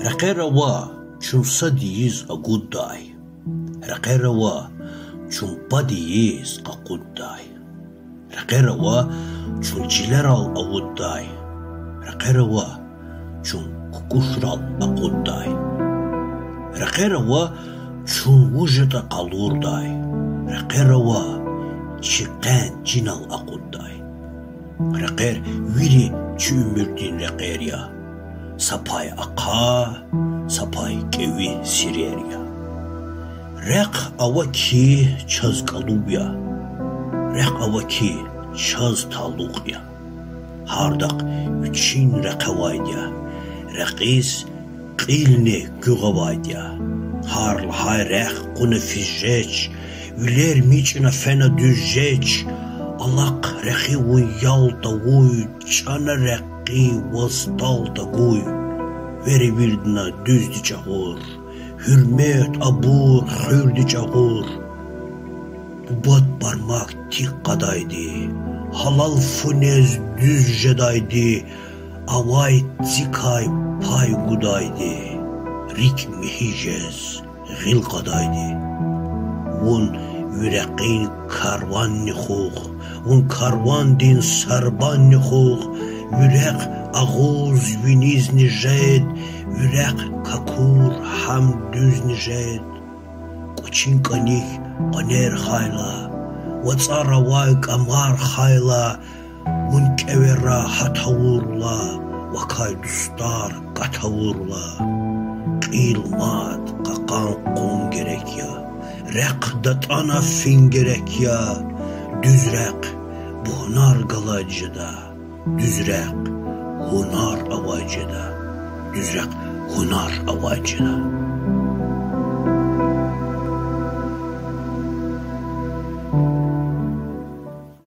Raqerawa chunsa diyiz agudday. Raqerawa chumpa diyiz qaqudday. Raqerawa chunchileral avudday. Raqerawa chun kukushral aqudday. Raqerawa chun wujeta qalurday. Raqerawa chiqan jinal aqudday. Raqer viri çümürdin raqerya. Sapay aqa, sapay kevi sirerya. Raq avaki çaz qalubya. Raq avaki çaz taluqya. Hardak üçün raqavaydya. Raqis qilni güğavaydya. Harlhay raq qunu fizjeç. Üler miçna fena düzjeç. Alaq raqi vun yalta vuy. Çana raqi vastalta guy. Veri bildina düzdü çağır. Hürmet abur hürdü çağır. Bubat parmak tik qadaydı. Halal funez düz jedaydı. Avay tikay pay gudaydı. Rik mihijez gil qadaydı. Vun yüreqin karvan nixuq. Vun karvan din sarban nixuq. Yürek ağuz viniz nijed. Yürek kakur ham düz nijed. Koçin kanik qaner khayla. Vatsara vay kamar khayla. Mun kevera hatavurla. Vakay dustar katavurla. Qilmat qaqan qon gerek ya. Raq datana fin gerek ya. Düzraq buhnar galacıda. Düzraq hunar avacıda. Düzraq hunar avacıda.